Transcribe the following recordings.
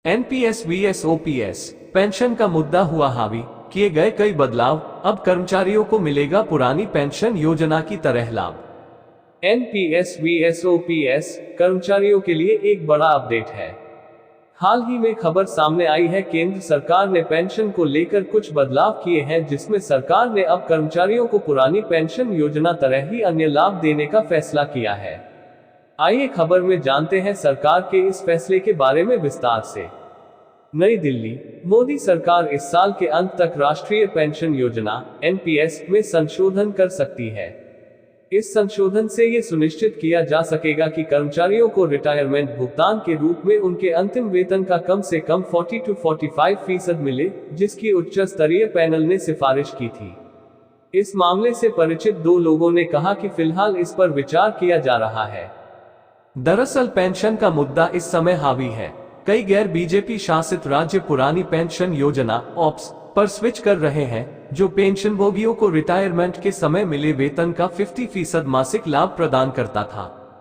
NPS VS OPS pension का मुद्दा हुआ हावी, किए गए कई बदलाव, अब कर्मचारियों को मिलेगा पुरानी पेंशन योजना की तरह लाभ। एनपीएस वीएस ओपीएस कर्मचारियों के लिए एक बड़ा अपडेट है। हाल ही में खबर सामने आई है, केंद्र सरकार ने पेंशन को लेकर कुछ बदलाव किए हैं, जिसमें सरकार ने अब कर्मचारियों को पुरानी पेंशन योजना तरह ही अन्य लाभ देने का फैसला किया है। आइए खबर में जानते हैं सरकार के इस फैसले के बारे में विस्तार से। नई दिल्ली, मोदी सरकार इस साल के अंत तक राष्ट्रीय पेंशन योजना एनपीएस में संशोधन कर सकती है। इस संशोधन से ये सुनिश्चित किया जा सकेगा कि कर्मचारियों को रिटायरमेंट भुगतान के रूप में उनके अंतिम वेतन का कम से कम 40 से 45% मिले, जिसकी उच्च स्तरीय पैनल ने सिफारिश की थी। इस मामले से परिचित दो लोगों ने कहा कि फिलहाल इस पर विचार किया जा रहा है। दरअसल पेंशन का मुद्दा इस समय हावी है। कई गैर बीजेपी शासित राज्य पुरानी पेंशन योजना ऑप्स पर स्विच कर रहे हैं, जो पेंशनभोगियों को रिटायरमेंट के समय मिले वेतन का 50% मासिक लाभ प्रदान करता था।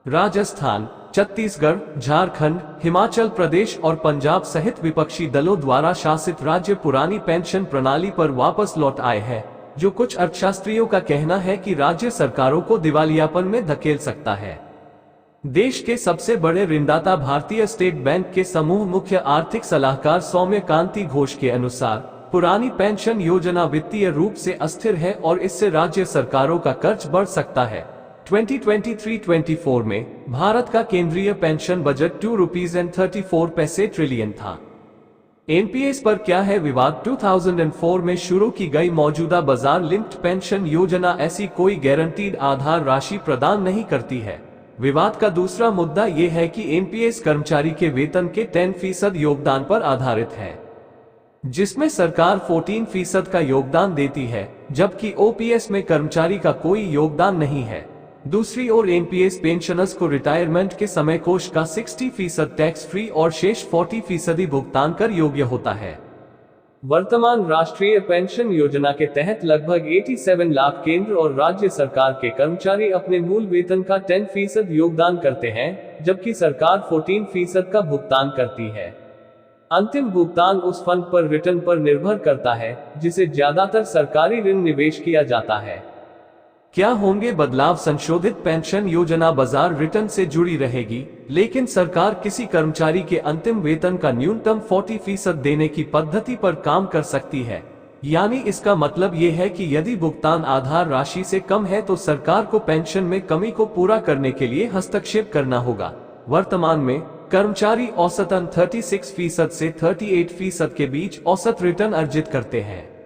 राजस्थान, छत्तीसगढ़, झारखंड, हिमाचल प्रदेश और पंजाब सहित विपक्षी दलों द्वारा शासित राज्य पुरानी पेंशन प्रणाली पर वापस लौट आए हैं, जो कुछ अर्थशास्त्रियों का कहना है कि राज्य सरकारों को दिवालियापन में धकेल सकता है। देश के सबसे बड़े ऋणदाता भारतीय स्टेट बैंक के समूह मुख्य आर्थिक सलाहकार सौम्य कांति घोष के अनुसार पुरानी पेंशन योजना वित्तीय रूप से अस्थिर है और इससे राज्य सरकारों का कर्ज बढ़ सकता है। 2023-24 में भारत का केंद्रीय पेंशन बजट ₹2.34 ट्रिलियन था। एनपीएस पर क्या है विवाद? 2004 में शुरू की गई मौजूदा बाजार लिंक्ड पेंशन योजना ऐसी कोई गारंटीड आधार राशि प्रदान नहीं करती है। विवाद का दूसरा मुद्दा यह है कि एनपीएस कर्मचारी के वेतन के 10% योगदान पर आधारित है, जिसमें सरकार 14% का योगदान देती है, जबकि ओपीएस में कर्मचारी का कोई योगदान नहीं है। दूसरी ओर एनपीएस पेंशनर्स को रिटायरमेंट के समय कोष का 60% टैक्स फ्री और शेष 40% भुगतान कर योग्य होता है। वर्तमान राष्ट्रीय पेंशन योजना के तहत लगभग 87 लाख केंद्र और राज्य सरकार के कर्मचारी अपने मूल वेतन का 10% योगदान करते हैं, जबकि सरकार 14% का भुगतान करती है। अंतिम भुगतान उस फंड पर रिटर्न पर निर्भर करता है, जिसे ज्यादातर सरकारी ऋण निवेश किया जाता है। क्या होंगे बदलाव? संशोधित पेंशन योजना बाजार रिटर्न से जुड़ी रहेगी, लेकिन सरकार किसी कर्मचारी के अंतिम वेतन का न्यूनतम 40% देने की पद्धति पर काम कर सकती है। यानी इसका मतलब ये है कि यदि भुगतान आधार राशि से कम है तो सरकार को पेंशन में कमी को पूरा करने के लिए हस्तक्षेप करना होगा। वर्तमान में कर्मचारी औसतन 36% से 38% के बीच औसत रिटर्न अर्जित करते हैं।